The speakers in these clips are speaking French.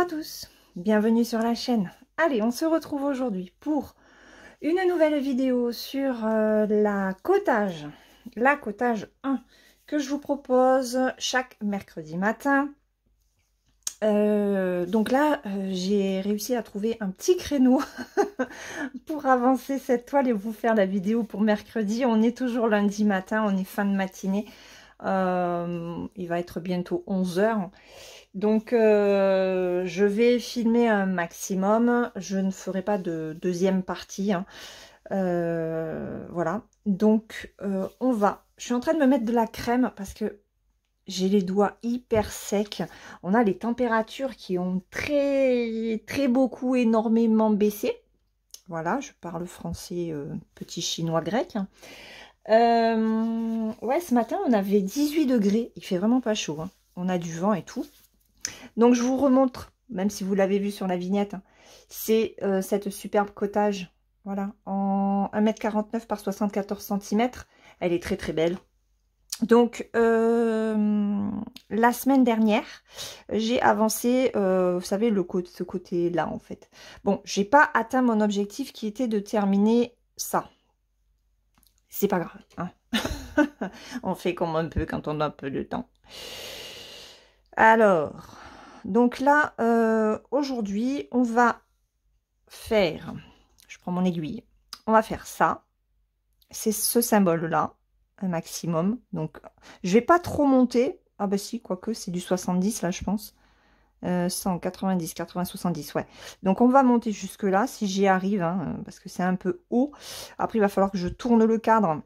à tous, bienvenue sur la chaîne. Allez, on se retrouve aujourd'hui pour une nouvelle vidéo sur la cottage 1 que je vous propose chaque mercredi matin. Donc là, j'ai réussi à trouver un petit créneau pour avancer cette toile et vous faire la vidéo pour mercredi. On est toujours lundi matin, on est fin de matinée. Il va être bientôt 11 h. Donc, je vais filmer un maximum. Je ne ferai pas de deuxième partie, hein. Voilà. Donc, je suis en train de me mettre de la crème parce que j'ai les doigts hyper secs. On a les températures qui ont très beaucoup, énormément baissé. Voilà, je parle français, petit chinois grec. Ouais, ce matin, on avait 18 degrés. Il fait vraiment pas chaud, hein. On a du vent et tout. Donc, je vous remontre, même si vous l'avez vu sur la vignette, hein, c'est cette superbe cottage. Voilà, en 1,49 m par 74 cm. Elle est très belle. Donc, la semaine dernière, j'ai avancé, vous savez, ce côté-là, en fait. Bon, j'ai pas atteint mon objectif qui était de terminer ça. C'est pas grave, hein. On fait comme un peu quand on a un peu de temps. Alors, donc là, aujourd'hui, on va faire, je prends mon aiguille, on va faire ça. C'est ce symbole-là, un maximum. Donc, je vais pas trop monter. Ah bah si, quoique, c'est du 70, là, je pense. 100, 90, 80, 70, ouais. Donc, on va monter jusque-là, si j'y arrive, hein, parce que c'est un peu haut. Après, il va falloir que je tourne le cadre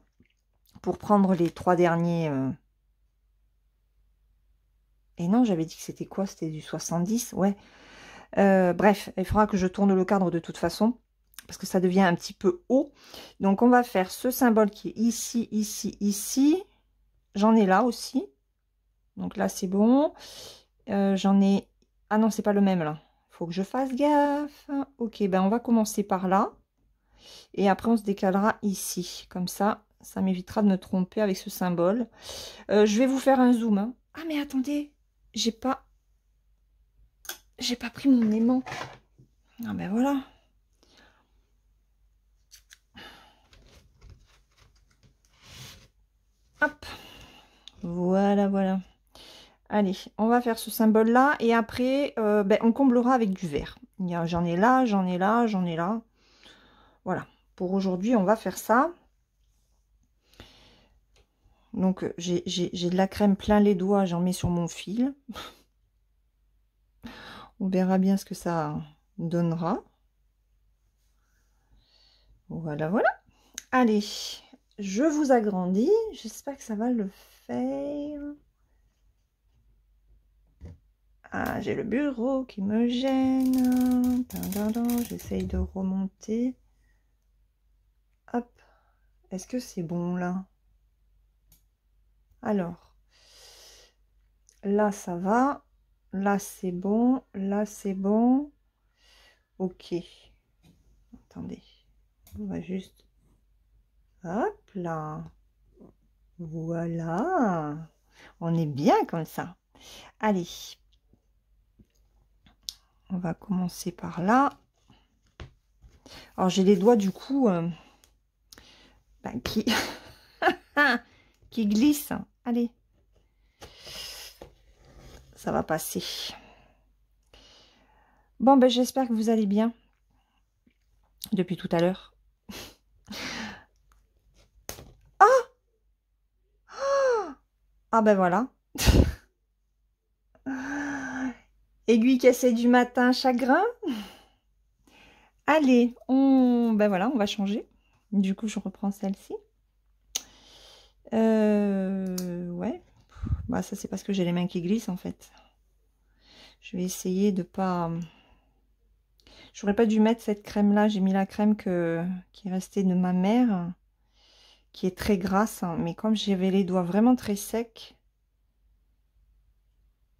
pour prendre les 3 derniers... Et non, j'avais dit que c'était quoi? C'était du 70, ouais. Bref, il faudra que je tourne le cadre de toute façon, parce que ça devient un petit peu haut. Donc, on va faire ce symbole qui est ici, ici, ici. J'en ai là aussi. Donc là, c'est bon. J'en ai... Ah non, c'est pas le même, là. Il faut que je fasse gaffe. Ok, ben on va commencer par là. Et après, on se décalera ici. Comme ça m'évitera de me tromper avec ce symbole. Je vais vous faire un zoom, hein. Ah, mais attendez, j'ai pas pris mon aimant. Ah ben voilà. Hop. Voilà. Allez, on va faire ce symbole-là. Et après, ben, on comblera avec du vert. J'en ai là, j'en ai là, j'en ai là. Voilà. Pour aujourd'hui, on va faire ça. Donc, j'ai de la crème plein les doigts. J'en mets sur mon fil. On verra bien ce que ça donnera. Voilà. Allez, je vous agrandis. J'espère que ça va le faire. Ah, j'ai le bureau qui me gêne. J'essaye de remonter. Hop. Est-ce que c'est bon là? Alors, là ça va. Là c'est bon. Là c'est bon. Ok. Attendez. On va juste... Hop là. Voilà. On est bien comme ça. Allez. On va commencer par là. Alors j'ai les doigts du coup ben, qui glissent. Allez. Ça va passer. Bon, ben j'espère que vous allez bien depuis tout à l'heure. Ah ben voilà. Aiguille cassée du matin, chagrin. Allez, ben voilà, on va changer. Du coup, je reprends celle-ci. Ouais. Bah ça, c'est parce que j'ai les mains qui glissent, en fait. Je vais essayer de pas... J'aurais pas dû mettre cette crème-là. J'ai mis la crème qui est restée de ma mère, qui est très grasse. Hein. Mais comme j'avais les doigts vraiment très secs,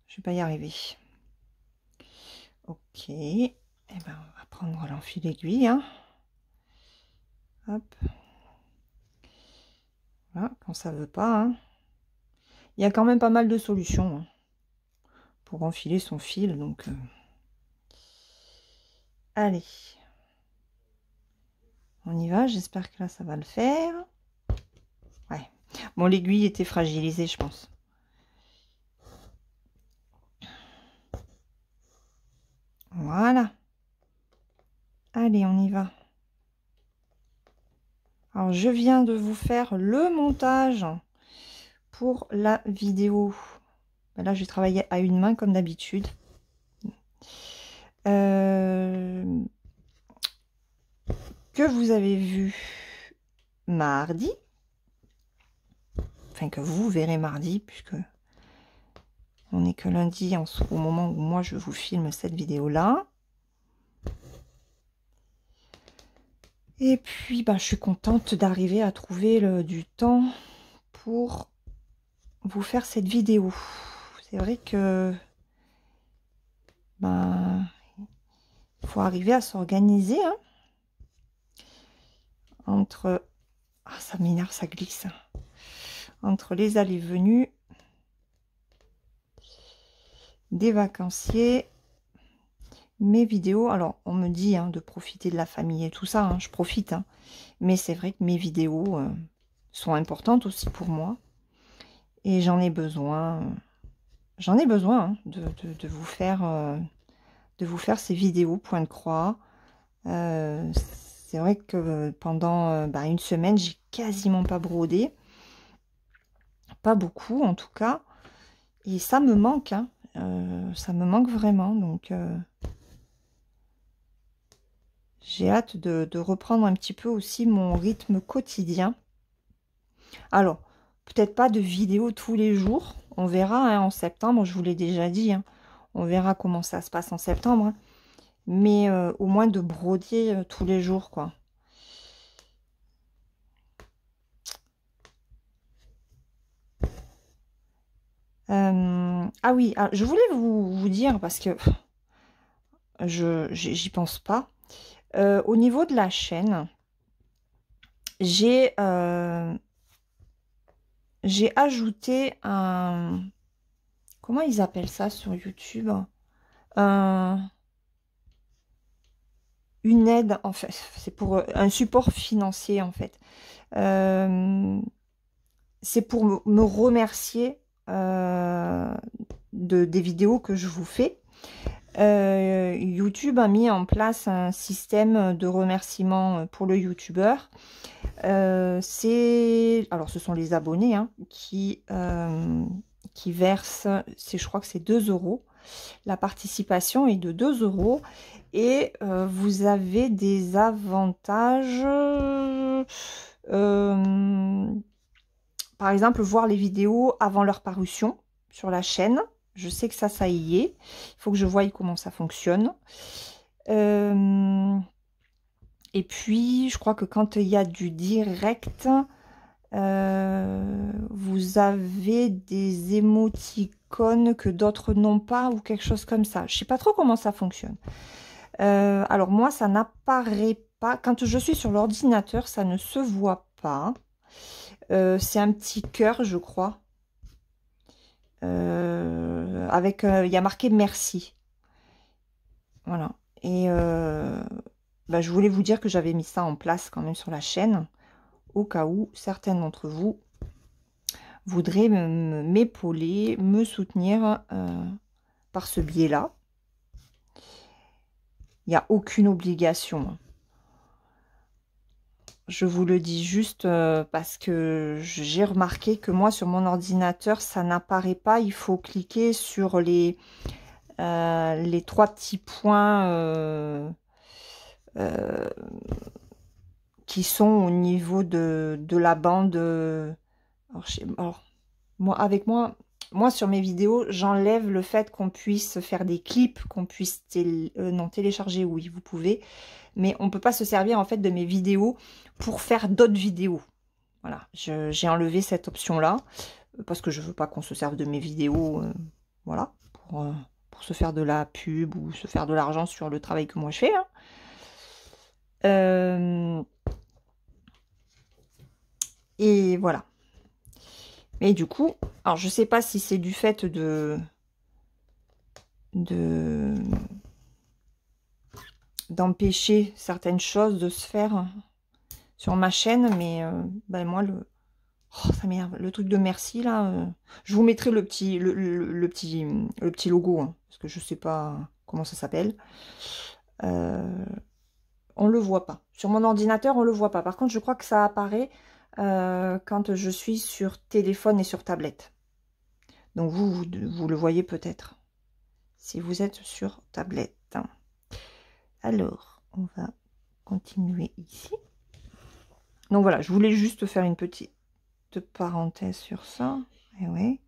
je vais pas y arriver. Ok. Et ben, on va prendre l'enfil aiguille. Hein. Hop. Voilà, quand ça veut pas. Hein. Il y a quand même pas mal de solutions hein, pour enfiler son fil. Donc, Allez. On y va, j'espère que là, ça va le faire. Ouais. Bon, l'aiguille était fragilisée, je pense. Voilà. Allez, on y va. Alors, je viens de vous faire le montage pour la vidéo. Là, je vais travailler à une main comme d'habitude. Que vous avez vu mardi. Enfin, que vous verrez mardi, puisque on n'est que lundi au moment où moi je vous filme cette vidéo-là. Et puis, bah, je suis contente d'arriver à trouver du temps pour vous faire cette vidéo. C'est vrai que bah, il faut arriver à s'organiser. Hein, entre... Ah, ça m'énerve, ça glisse. Entre les allées et venues des vacanciers, mes vidéos. Alors, on me dit hein, de profiter de la famille et tout ça. Hein, je profite. Hein, mais c'est vrai que mes vidéos sont importantes aussi pour moi. Et j'en ai besoin. J'en ai besoin hein, de vous faire ces vidéos point de croix. C'est vrai que pendant une semaine, j'ai quasiment pas brodé. Pas beaucoup en tout cas. Et ça me manque. Hein. Ça me manque vraiment. Donc j'ai hâte de reprendre un petit peu aussi mon rythme quotidien. Alors, peut-être pas de vidéos tous les jours. On verra hein, en septembre, je vous l'ai déjà dit. Hein. On verra comment ça se passe en septembre. Hein. Mais au moins de broder tous les jours, quoi. Ah oui, je voulais vous dire, parce que j'y pense pas. Au niveau de la chaîne, j'ai ajouté un... Comment ils appellent ça sur YouTube? Une aide, en fait. C'est pour un support financier, en fait. C'est pour me remercier des vidéos que je vous fais. YouTube a mis en place un système de remerciement pour le youtubeur. Alors ce sont les abonnés hein, qui versent, je crois que c'est 2 €. La participation est de 2 € et vous avez des avantages. Par exemple, voir les vidéos avant leur parution sur la chaîne. Je sais que ça y est. Il faut que je voie comment ça fonctionne. Et puis, je crois que quand il y a du direct, vous avez des émoticônes que d'autres n'ont pas ou quelque chose comme ça. Je ne sais pas trop comment ça fonctionne. Alors moi, ça n'apparaît pas. Quand je suis sur l'ordinateur, ça ne se voit pas. C'est un petit cœur, je crois. Avec, il y a marqué merci. Voilà. Et je voulais vous dire que j'avais mis ça en place quand même sur la chaîne, au cas où certaines d'entre vous voudraient m'épauler, me soutenir par ce biais-là. Il n'y a aucune obligation. Je vous le dis juste parce que j'ai remarqué que moi, sur mon ordinateur, ça n'apparaît pas. Il faut cliquer sur les 3 petits points qui sont au niveau de la bande. Alors, moi, sur mes vidéos, j'enlève le fait qu'on puisse faire des clips, qu'on puisse télécharger, oui, vous pouvez. Mais on ne peut pas se servir, en fait, de mes vidéos pour faire d'autres vidéos. Voilà, j'ai enlevé cette option-là, parce que je ne veux pas qu'on se serve de mes vidéos, voilà, pour se faire de la pub ou se faire de l'argent sur le travail que moi je fais. Hein. Et voilà. Et du coup, alors je sais pas si c'est du fait d'empêcher certaines choses de se faire sur ma chaîne, mais ben moi, oh, ça m'énerve. Le truc de merci, là, je vous mettrai le petit, le petit logo, hein, parce que je sais pas comment ça s'appelle. On le voit pas. Sur mon ordinateur, on le voit pas. Par contre, je crois que ça apparaît quand je suis sur téléphone et sur tablette. Donc, vous le voyez peut-être, si vous êtes sur tablette. Alors, on va continuer ici. Donc, voilà, je voulais juste faire une petite parenthèse sur ça. Et oui.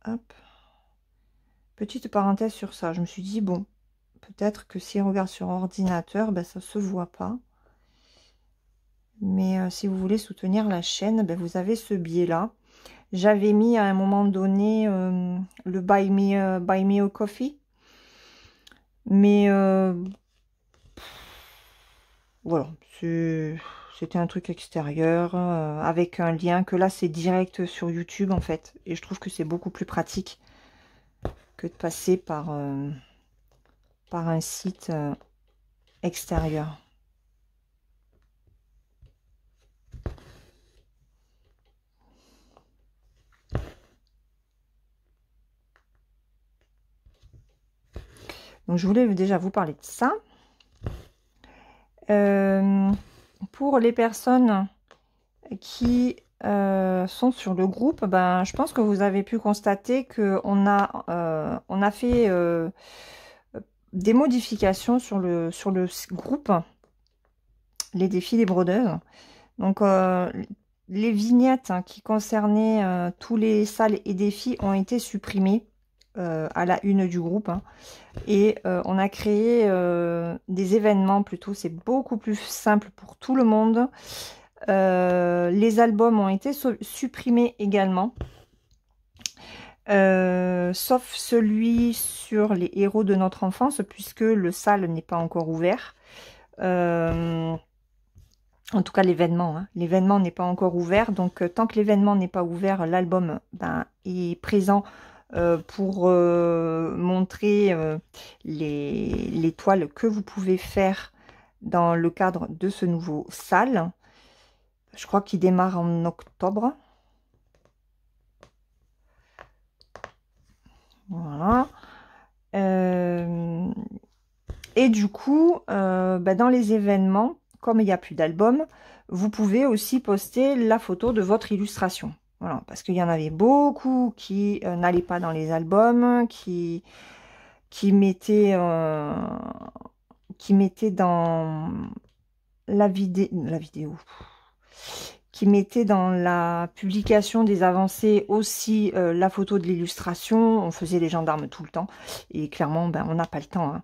Hop. Petite parenthèse sur ça. Je me suis dit, bon, peut-être que si on regarde sur ordinateur, ben, ça se voit pas. Mais si vous voulez soutenir la chaîne, ben, vous avez ce biais-là. J'avais mis à un moment donné le Buy Me a Coffee. Mais voilà, c'était un truc extérieur avec un lien que là, c'est direct sur YouTube en fait. Et je trouve que c'est beaucoup plus pratique que de passer par un site extérieur. Donc, je voulais déjà vous parler de ça. Pour les personnes qui sont sur le groupe, ben, je pense que vous avez pu constater qu'on a fait des modifications sur le groupe, les défis des brodeuses. Donc, les vignettes qui concernaient tous les salles et défis ont été supprimées à la une du groupe. Et on a créé des événements plutôt, c'est beaucoup plus simple pour tout le monde. Les albums ont été supprimés également. Sauf celui sur les héros de notre enfance, puisque le salle n'est pas encore ouvert. En tout cas, l'événement. Hein. L'événement n'est pas encore ouvert. Donc, tant que l'événement n'est pas ouvert, l'album est présent pour montrer les toiles que vous pouvez faire dans le cadre de ce nouveau salle. Je crois qu'il démarre en octobre. Voilà. Et du coup, dans les événements, comme il n'y a plus d'album, vous pouvez aussi poster la photo de votre illustration. Voilà, parce qu'il y en avait beaucoup qui n'allaient pas dans les albums, qui mettaient dans la vidéo, qui mettaient dans la publication des avancées aussi la photo de l'illustration. On faisait les gendarmes tout le temps et clairement, on n'a pas le temps. Hein.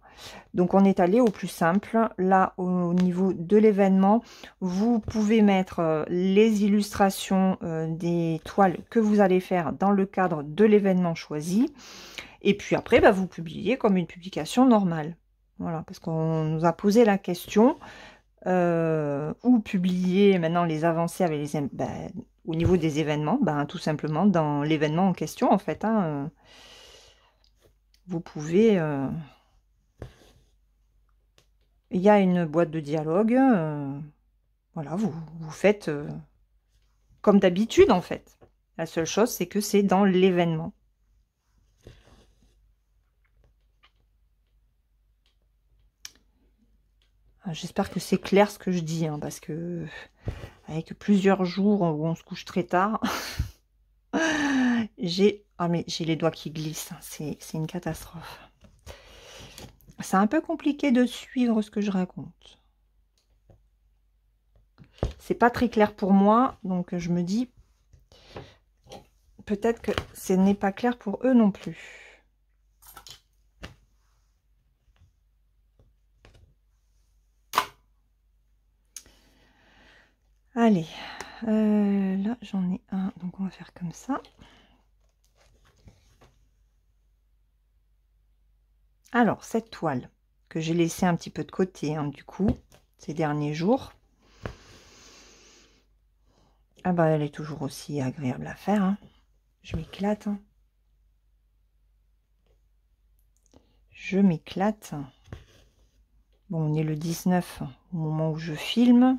Donc, on est allé au plus simple. Là, au niveau de l'événement, vous pouvez mettre les illustrations des toiles que vous allez faire dans le cadre de l'événement choisi. Et puis après, vous publiez comme une publication normale. Voilà, parce qu'on nous a posé la question, où publier maintenant les avancées avec les, au niveau des événements, tout simplement dans l'événement en question, en fait. Hein, vous pouvez... il y a une boîte de dialogue. Voilà, vous faites comme d'habitude, en fait. La seule chose, c'est que c'est dans l'événement. J'espère que c'est clair ce que je dis, hein, parce que avec plusieurs jours où on se couche très tard, j'ai les doigts qui glissent. C'est une catastrophe. C'est un peu compliqué de suivre ce que je raconte. C'est pas très clair pour moi, donc je me dis peut-être que ce n'est pas clair pour eux non plus. Allez, là j'en ai un, donc on va faire comme ça. Alors, cette toile que j'ai laissée un petit peu de côté, hein, du coup, ces derniers jours. Ah elle est toujours aussi agréable à faire. Hein. Je m'éclate. Hein. Je m'éclate. Bon, on est le 19 au moment où je filme.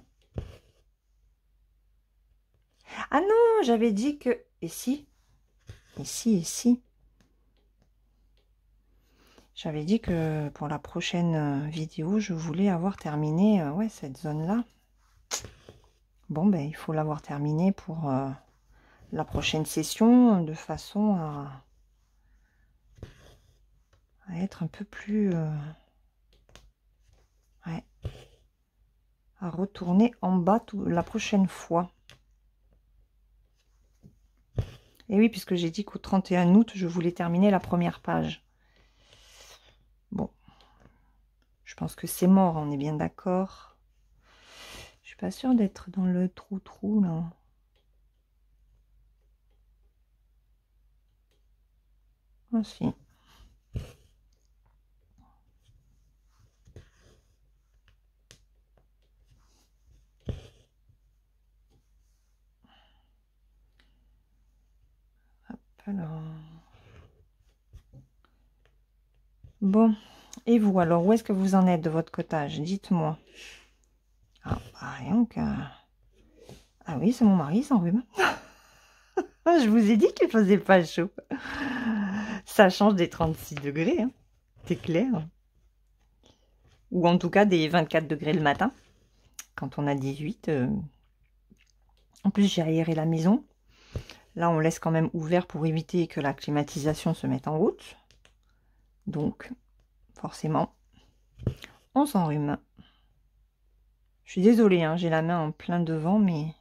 Ah non, j'avais dit que... Et si? Et si, et si? J'avais dit que pour la prochaine vidéo, je voulais avoir terminé ouais, cette zone-là. Bon, ben, il faut l'avoir terminé pour la prochaine session, de façon à être un peu plus... ouais, à retourner en bas la prochaine fois. Et oui, puisque j'ai dit qu'au 31 août, je voulais terminer la première page. Bon, je pense que c'est mort, on est bien d'accord. Je suis pas sûre d'être dans le trou-trou, là. Ah si. Hop, alors... Bon, et vous, alors, où est-ce que vous en êtes de votre cottage? Dites-moi. Ah, bah, rien que... Ah oui, c'est mon mari, il s'enrhume. Je vous ai dit qu'il faisait pas chaud. Ça change des 36 degrés, hein. C'est clair. Ou en tout cas des 24 degrés le matin, quand on a 18. En plus, j'ai aéré la maison. Là, on laisse quand même ouvert pour éviter que la climatisation se mette en route. Donc, forcément, on s'enrhume. Je suis désolée, hein, j'ai la main en plein devant, mais...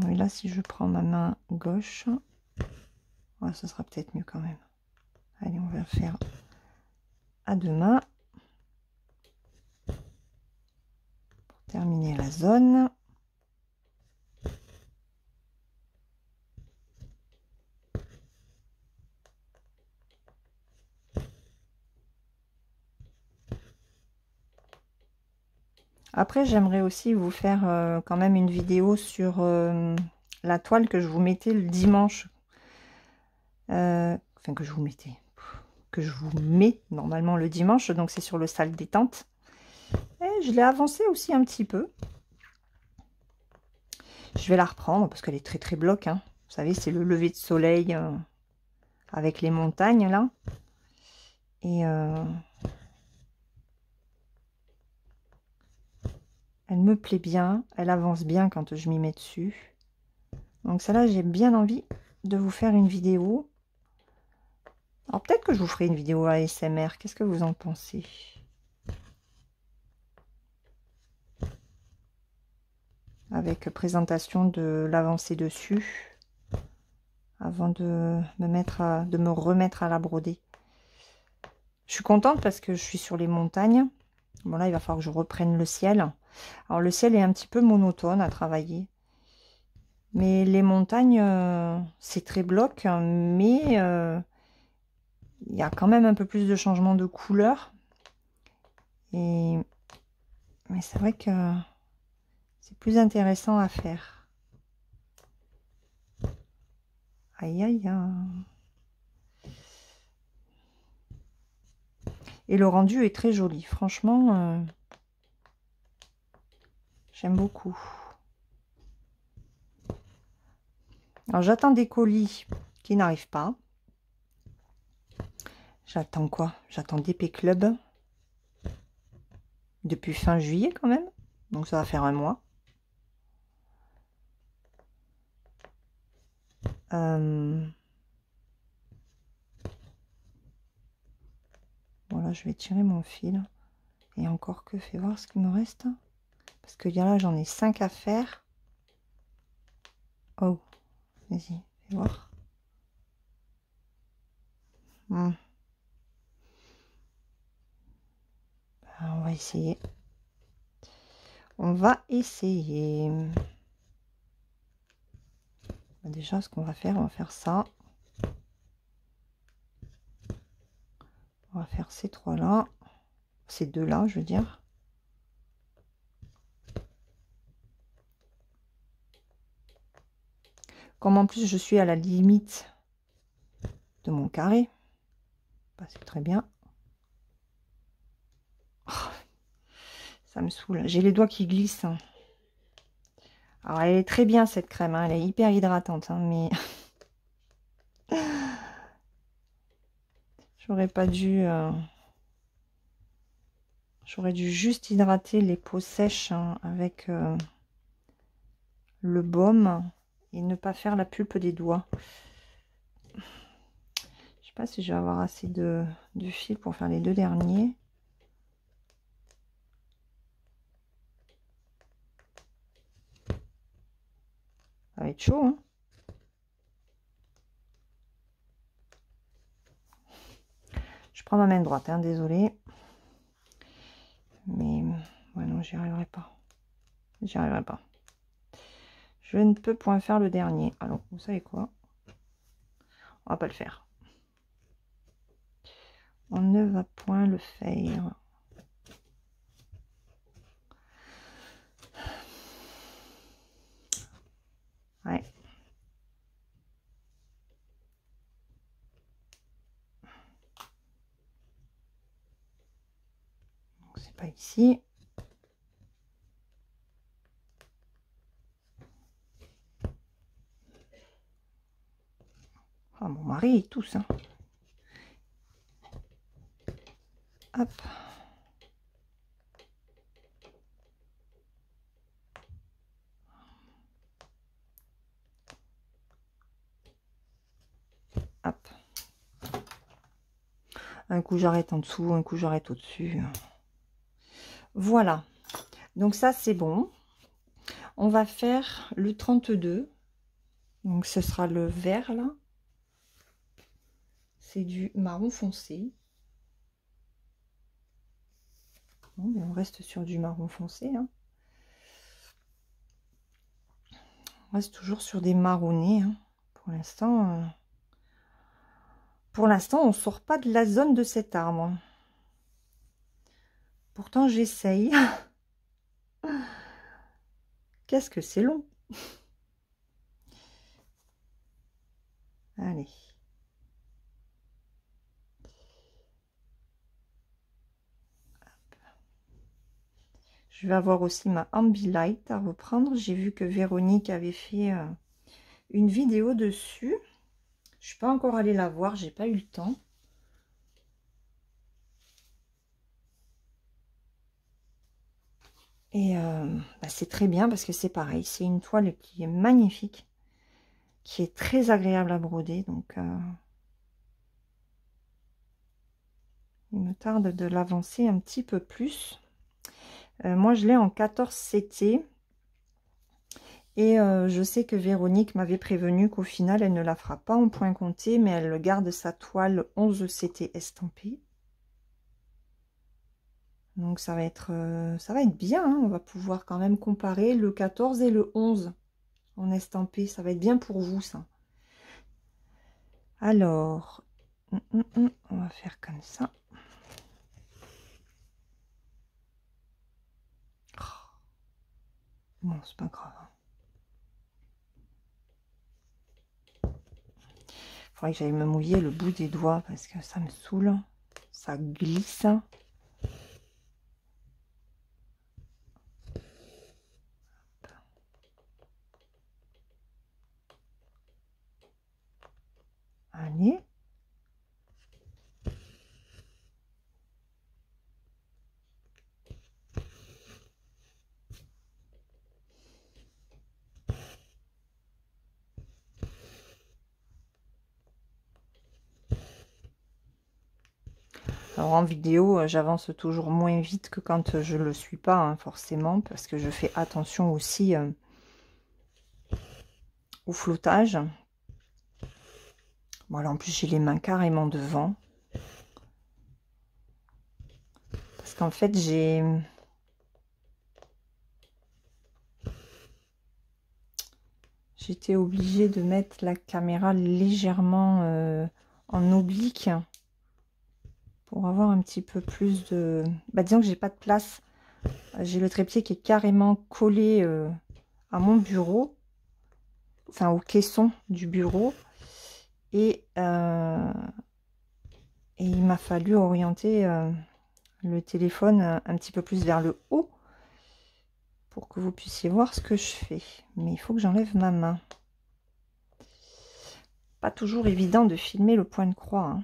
Oui, là, si je prends ma main gauche, ouais, ça sera peut-être mieux quand même. Allez, on va faire à deux mains. Pour terminer la zone. Après, j'aimerais aussi vous faire quand même une vidéo sur la toile que je vous mettais le dimanche. Enfin, que je vous mettais. Que je vous mets normalement le dimanche. Donc, c'est sur le salle détente. Et je l'ai avancé aussi un petit peu. Je vais la reprendre parce qu'elle est très très bloque. Hein. Vous savez, c'est le lever de soleil avec les montagnes là. Et elle me plaît bien. Elle avance bien quand je m'y mets dessus. Donc celle-là, j'ai bien envie de vous faire une vidéo. Alors peut-être que je vous ferai une vidéo ASMR. Qu'est-ce que vous en pensez? Avec présentation de l'avancée dessus. Avant de me remettre à la broder. Je suis contente parce que je suis sur les montagnes. Bon là, il va falloir que je reprenne le ciel. Alors le ciel est un petit peu monotone à travailler. Mais les montagnes, c'est très bloc. Mais il y a quand même un peu plus de changement de couleur. Mais c'est vrai que c'est plus intéressant à faire. Aïe, aïe, aïe. Et le rendu est très joli. Franchement, j'aime beaucoup. Alors, j'attends des colis qui n'arrivent pas. J'attends quoi? J'attends DP Club. Depuis fin juillet, quand même. Donc, ça va faire un mois. Voilà, je vais tirer mon fil. Et encore que, fais voir ce qu'il me reste. Parce que là, j'en ai 5 à faire. Oh, vas-y, fais voir. On va essayer. On va essayer. Déjà, ce qu'on va faire ça. On va faire ces trois-là. Ces deux-là, je veux dire. Comme en plus, je suis à la limite de mon carré. Bah, c'est très bien. Ça me saoule. J'ai les doigts qui glissent. Alors, elle est très bien, cette crème. Hein. Elle est hyper hydratante. Hein, mais j'aurais pas dû... J'aurais dû juste hydrater les peaux sèches hein, avec le baume et ne pas faire la pulpe des doigts. Je sais pas si je vais avoir assez de fil pour faire les 2 derniers. Ça va être chaud, hein. Je prends ma main droite, hein, désolée. Mais ouais, non, j'y arriverai pas. J'y arriverai pas. Je ne peux point faire le dernier. Alors, vous savez quoi? On va pas le faire. On ne va point le faire. Ouais. C'est pas ici. Ah, mon mari et tout ça. Hop. Hop. Un coup j'arrête en dessous, un coup j'arrête au-dessus. Voilà. Donc ça c'est bon. On va faire le 32. Donc ce sera le vert là. C'est du marron foncé. Bon, mais on reste sur du marron foncé. Hein. On reste toujours sur des marronnés. Hein. Pour l'instant, on ne sort pas de la zone de cet arbre. Pourtant, j'essaye. Qu'est-ce que c'est long. Allez. Je vais avoir aussi ma Ambilight à reprendre. J'ai vu que Véronique avait fait une vidéo dessus. Je suis pas encore allée la voir, j'ai pas eu le temps. Et bah c'est très bien parce que c'est pareil. C'est une toile qui est magnifique, qui est très agréable à broder. Donc, il me tarde de l'avancer un petit peu plus. Moi, je l'ai en 14 CT. Et je sais que Véronique m'avait prévenu qu'au final, elle ne la fera pas en point compté, mais elle garde sa toile 11 CT estampée. Donc ça va être bien, hein. On va pouvoir quand même comparer le 14 et le 11 en estampé. Ça va être bien pour vous, ça. Alors, on va faire comme ça. Oh. Bon, c'est pas grave. Il faudrait que j'aille me mouiller le bout des doigts parce que ça me saoule. Ça glisse. Allez. Alors en vidéo, j'avance toujours moins vite que quand je le suis pas, hein, forcément, parce que je fais attention aussi au flottage. Voilà, en plus j'ai les mains carrément devant. Parce qu'en fait j'étais obligée de mettre la caméra légèrement en oblique pour avoir un petit peu plus de... Bah, disons que j'ai pas de place. J'ai le trépied qui est carrément collé à mon bureau, enfin au caisson du bureau. Et il m'a fallu orienter le téléphone un petit peu plus vers le haut pour que vous puissiez voir ce que je fais. Mais il faut que j'enlève ma main. Pas toujours évident de filmer le point de croix, hein.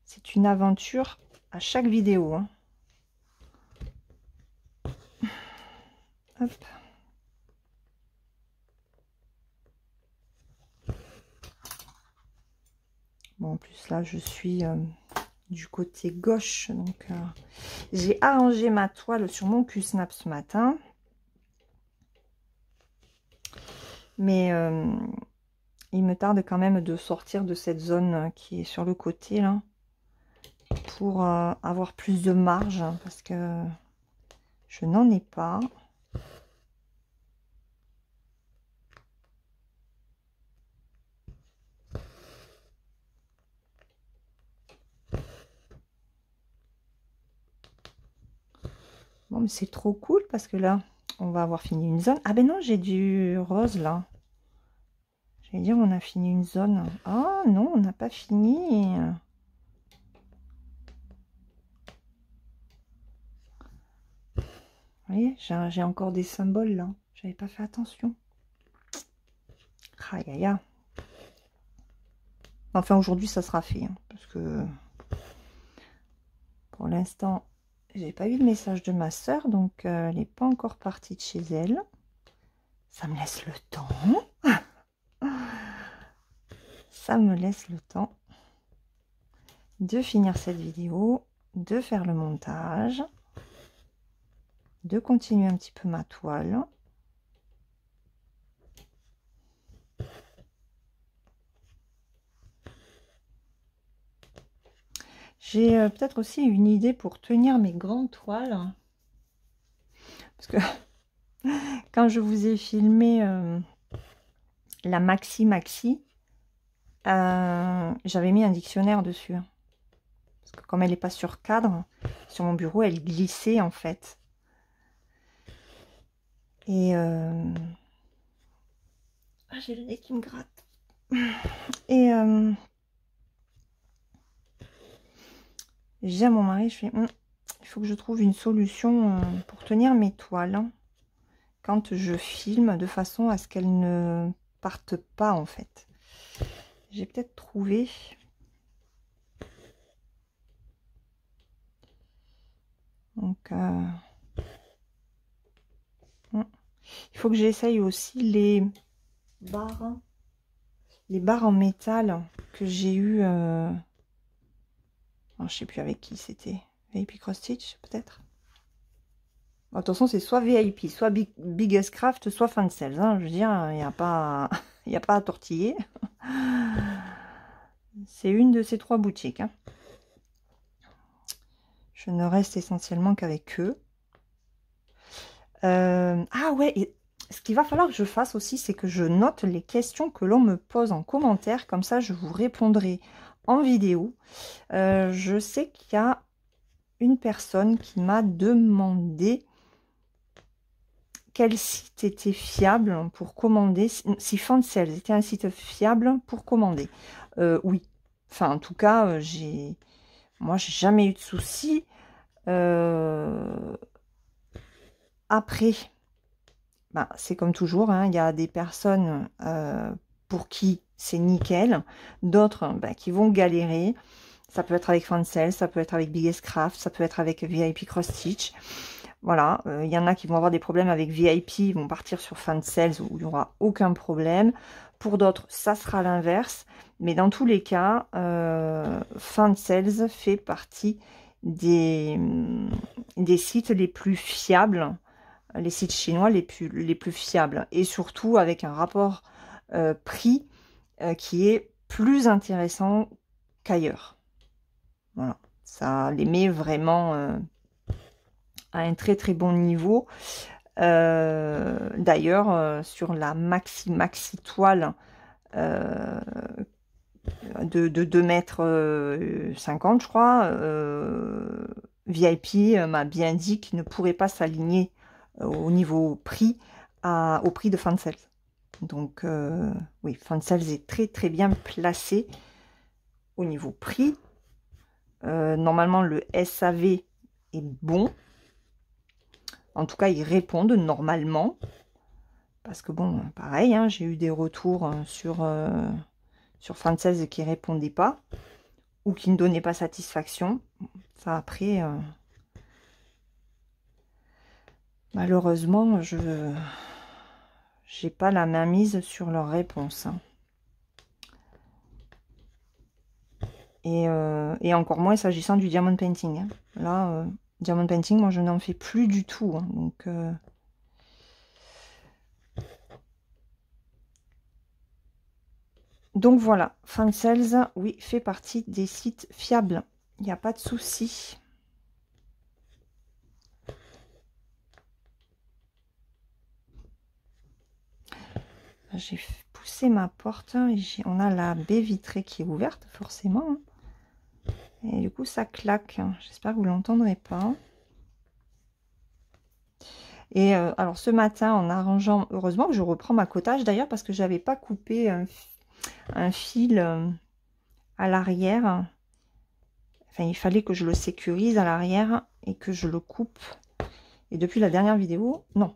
C'est une aventure à chaque vidéo, hein. Hop. Bon, en plus là je suis du côté gauche, donc j'ai arrangé ma toile sur mon Q-Snap ce matin, mais il me tarde quand même de sortir de cette zone qui est sur le côté là, pour avoir plus de marge, parce que je n'en ai pas. Bon, mais c'est trop cool parce que là, on va avoir fini une zone. Ah ben non, j'ai du rose là. J'allais dire, on a fini une zone. Ah non, on n'a pas fini. Vous voyez, j'ai encore des symboles là. J'avais pas fait attention. Aïe aïe aïe. Enfin, aujourd'hui, ça sera fait. Hein, parce que pour l'instant, j'ai pas eu de message de ma soeur. Donc, elle n'est pas encore partie de chez elle. Ça me laisse le temps. Ça me laisse le temps de finir cette vidéo, de faire le montage, de continuer un petit peu ma toile. J'ai peut-être aussi une idée pour tenir mes grandes toiles. Parce que quand je vous ai filmé la Maxi, j'avais mis un dictionnaire dessus. Parce que comme elle n'est pas sur cadre, sur mon bureau, elle glissait en fait. Et ah, j'ai le nez qui me gratte. Et j'ai à mon mari, je fais il faut que je trouve une solution pour tenir mes toiles quand je filme, de façon à ce qu'elles ne partent pas en fait. J'ai peut-être trouvé. Donc il faut que j'essaye aussi les barres en métal que j'ai eu je sais plus avec qui c'était, VIP Cross Stitch peut-être. Bon, de toute façon c'est soit VIP, soit Biggest Craft, soit Fansels, hein. Je veux dire, il n'y a pas il n'y a pas à tortiller. C'est une de ces trois boutiques, hein. Je ne reste essentiellement qu'avec eux. Ah ouais, et ce qu'il va falloir que je fasse aussi, c'est que je note les questions que l'on me pose en commentaire. Comme ça, je vous répondrai en vidéo. Je sais qu'il y a une personne qui m'a demandé quel site était fiable pour commander, si Fansels était un site fiable pour commander. Oui, enfin en tout cas, moi j'ai jamais eu de soucis. Après, ben, c'est comme toujours, hein, il y a des personnes pour qui c'est nickel, d'autres ben, qui vont galérer. Ça peut être avec Fansels, ça peut être avec Biggest Craft, ça peut être avec VIP Cross Stitch. Voilà, il y en a qui vont avoir des problèmes avec VIP, ils vont partir sur Fansels où il n'y aura aucun problème. Pour d'autres, ça sera l'inverse. Mais dans tous les cas, Fansels fait partie des sites les plus fiables, les sites chinois les plus fiables. Et surtout avec un rapport prix qui est plus intéressant qu'ailleurs. Voilà, ça les met vraiment à un très très bon niveau. D'ailleurs, sur la maxi toile de 2 mètres 50, je crois, VIP m'a bien dit qu'il ne pourrait pas s'aligner au niveau prix au prix de Fansels. Donc oui, Fansels est très très bien placé au niveau prix. Normalement le SAV est bon. En tout cas, ils répondent normalement. Parce que bon, pareil, hein, j'ai eu des retours sur Fancels qui ne répondaient pas. Ou qui ne donnaient pas satisfaction. Ça, après, malheureusement, je n'ai pas la main mise sur leurs réponses. Hein. Et encore moins s'agissant du diamond painting. Hein. Là, diamond painting, moi, je n'en fais plus du tout. Hein. Donc voilà, Fancels, oui, fait partie des sites fiables. Il n'y a pas de souci. J'ai poussé ma porte. On a la baie vitrée qui est ouverte, forcément. Hein. Et du coup, ça claque. J'espère que vous ne l'entendrez pas. Et alors, ce matin, en arrangeant... Heureusement que je reprends ma cottage, d'ailleurs, parce que je n'avais pas coupé un fil à l'arrière. Enfin, il fallait que je le sécurise à l'arrière et que je le coupe. Et depuis la dernière vidéo... Non,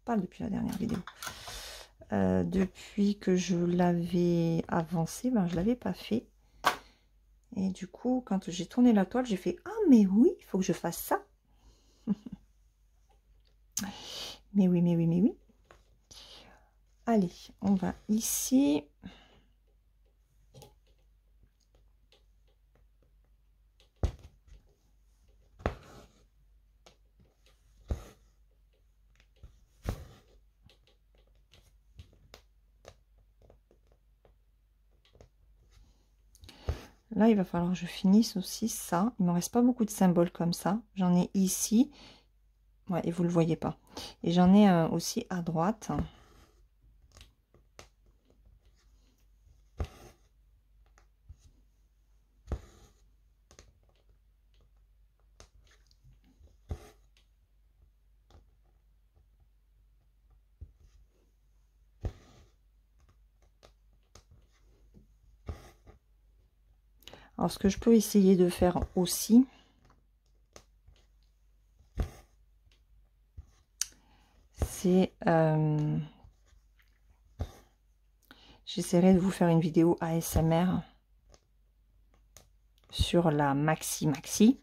pas depuis la dernière vidéo. Depuis que je l'avais avancé, ben, je ne l'avais pas fait. Et du coup, quand j'ai tourné la toile, j'ai fait « Ah, mais oui, il faut que je fasse ça !» Mais oui, mais oui, mais oui. Allez, on va ici. Là, il va falloir que je finisse aussi ça. Il ne me reste pas beaucoup de symboles comme ça. J'en ai ici. Ouais, et vous ne le voyez pas. Et j'en ai aussi à droite. Alors, ce que je peux essayer de faire aussi, c'est... j'essaierai de vous faire une vidéo ASMR sur la Maxi.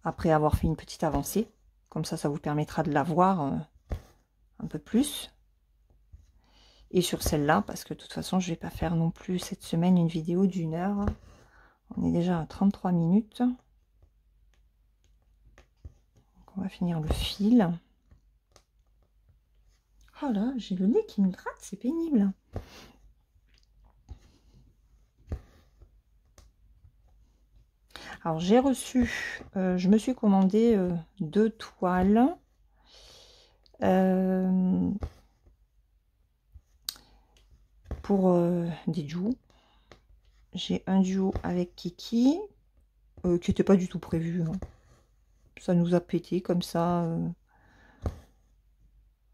Après avoir fait une petite avancée. Comme ça vous permettra de la voir un peu plus. Et sur celle-là, parce que de toute façon, je ne vais pas faire non plus cette semaine une vidéo d'1 heure. On est déjà à 33 minutes. Donc, on va finir le fil. Oh là, j'ai le nez qui me gratte, c'est pénible. Alors, j'ai reçu, je me suis commandé 2 toiles. Pour des duos. J'ai un duo avec Kiki, qui n'était pas du tout prévu. Hein. Ça nous a pété comme ça.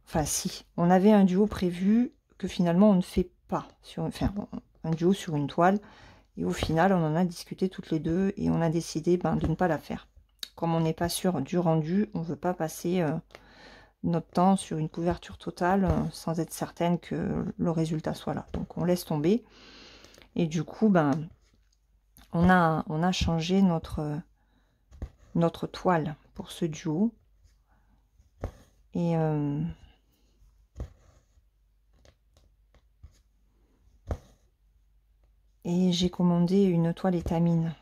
Enfin, si. On avait un duo prévu que finalement on ne fait pas. Enfin, un duo sur une toile. Et au final, on en a discuté toutes les deux et on a décidé de ne pas la faire. Comme on n'est pas sûr du rendu, on ne veut pas passer notre temps sur une couverture totale sans être certaine que le résultat soit là. Donc on laisse tomber. Et du coup, on a changé notre toile pour ce duo. Et j'ai commandé une toile étamine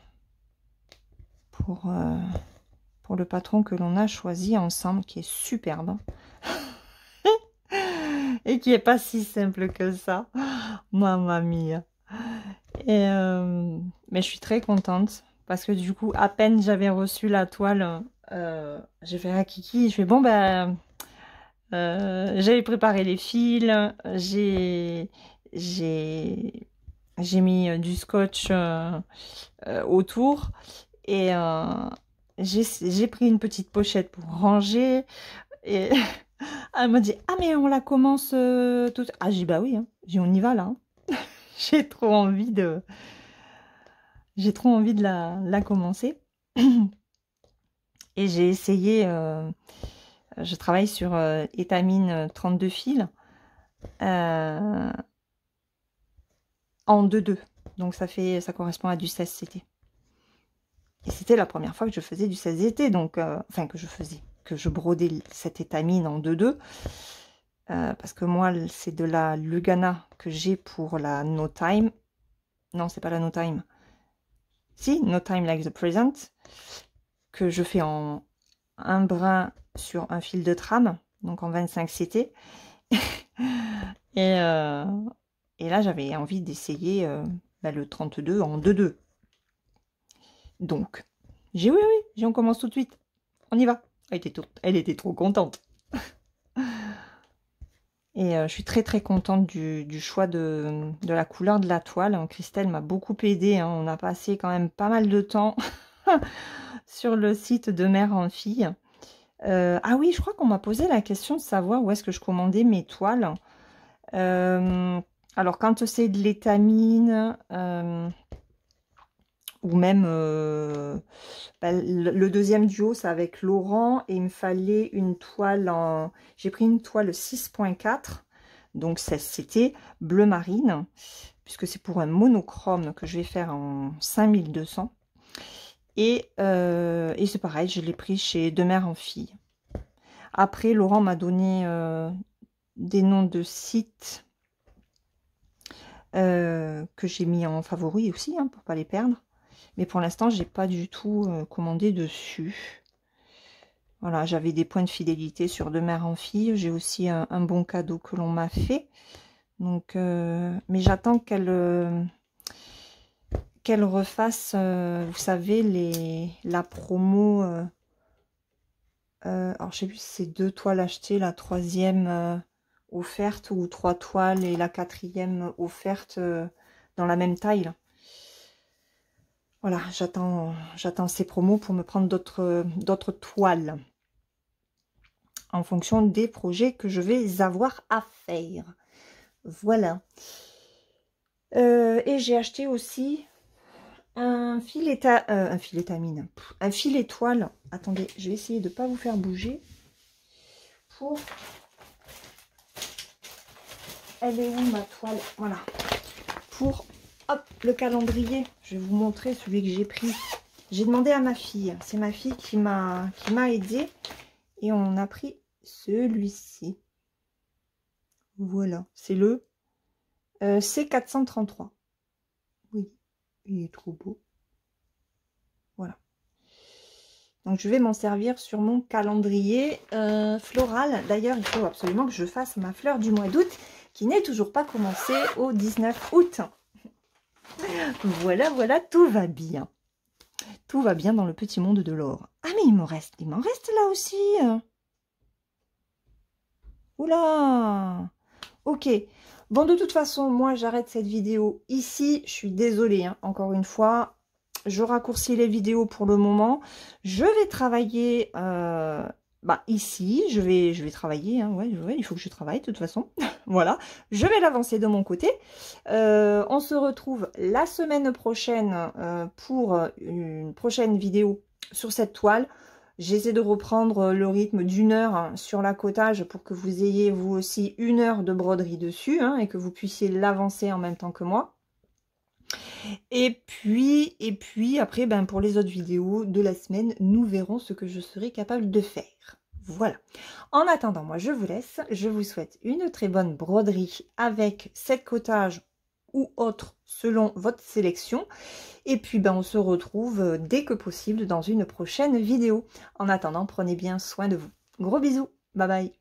pour le patron que l'on a choisi ensemble, qui est superbe. Et qui est pas si simple que ça. Mamma mia. Mais je suis très contente parce que du coup, à peine j'avais reçu la toile, j'ai fait à Kiki, je fais bon j'avais préparé les fils, j'ai mis du scotch autour et j'ai pris une petite pochette pour ranger et elle m'a dit ah mais on la commence tout. Ah j'ai dit bah oui, hein. J'ai dit on y va là. Hein. J'ai trop envie de la commencer. Et j'ai essayé, je travaille sur étamine 32 fils en 2-2. Donc ça correspond à du 16 CT. Et c'était la première fois que je faisais du 16 CT, donc enfin que je brodais cette étamine en 2-2. Parce que moi, c'est de la Lugana que j'ai pour la No Time. Non, c'est pas la No Time. Si, No Time Like the Present, que je fais en un brin sur un fil de trame, donc en 25 CT. et là, j'avais envie d'essayer le 32 en 2-2. Donc, oui, on commence tout de suite. On y va. Elle était trop contente. Et je suis très contente du choix de la couleur de la toile. Christelle m'a beaucoup aidé. Hein. On a passé quand même pas mal de temps sur le site de Mère en Fille. Ah oui, je crois qu'on m'a posé la question de savoir où est-ce que je commandais mes toiles. Alors, quand c'est de l'étamine, ou même le deuxième duo, c'est avec Laurent, et il me fallait une toile en... J'ai pris une toile 6.4, donc c'était bleu marine, puisque c'est pour un monochrome que je vais faire en 5200. Et c'est pareil, je l'ai pris chez De Mère en Fille. Après, Laurent m'a donné des noms de sites que j'ai mis en favori aussi, hein, pour pas les perdre. Mais pour l'instant, j'ai pas du tout commandé dessus. Voilà, j'avais des points de fidélité sur De Mère en Fille. J'ai aussi un bon cadeau que l'on m'a fait. Donc, mais j'attends qu'elle refasse, vous savez, la promo. Alors, je sais plus si c'est 2 toiles achetées, la 3e offerte, ou 3 toiles et la 4e offerte dans la même taille. Là. Voilà, j'attends ces promos pour me prendre d'autres toiles en fonction des projets que je vais avoir à faire. Voilà. Et j'ai acheté aussi un fil étamine. Un fil étoile. Attendez, je vais essayer de ne pas vous faire bouger. Pour... Elle est où ma toile? Voilà. Pour... Hop, le calendrier. Je vais vous montrer celui que j'ai pris. J'ai demandé à ma fille. C'est ma fille qui m'a aidé. Et on a pris celui-ci. Voilà. C'est le C433. Oui, il est trop beau. Voilà. Donc, je vais m'en servir sur mon calendrier floral. D'ailleurs, il faut absolument que je fasse ma fleur du mois d'août, qui n'est toujours pas commencée au 19 août. Voilà, voilà, tout va bien. Tout va bien dans le petit monde de l'or. Ah, mais il m'en reste là aussi. Oula. Ok. Bon, de toute façon, moi, j'arrête cette vidéo ici. Je suis désolée, hein, encore une fois. Je raccourcis les vidéos pour le moment. Je vais travailler ici. Je vais travailler. Hein, ouais, il faut que je travaille de toute façon. Voilà. Je vais l'avancer de mon côté. On se retrouve la semaine prochaine pour une prochaine vidéo sur cette toile. J'essaie de reprendre le rythme d'1 heure sur l'accotage pour que vous ayez vous aussi 1 heure de broderie dessus, hein, et que vous puissiez l'avancer en même temps que moi. Et puis après, pour les autres vidéos de la semaine, nous verrons ce que je serai capable de faire. Voilà. En attendant, moi, je vous laisse. Je vous souhaite une très bonne broderie avec cette cottage ou autre selon votre sélection. Et puis, on se retrouve dès que possible dans une prochaine vidéo. En attendant, prenez bien soin de vous. Gros bisous. Bye bye.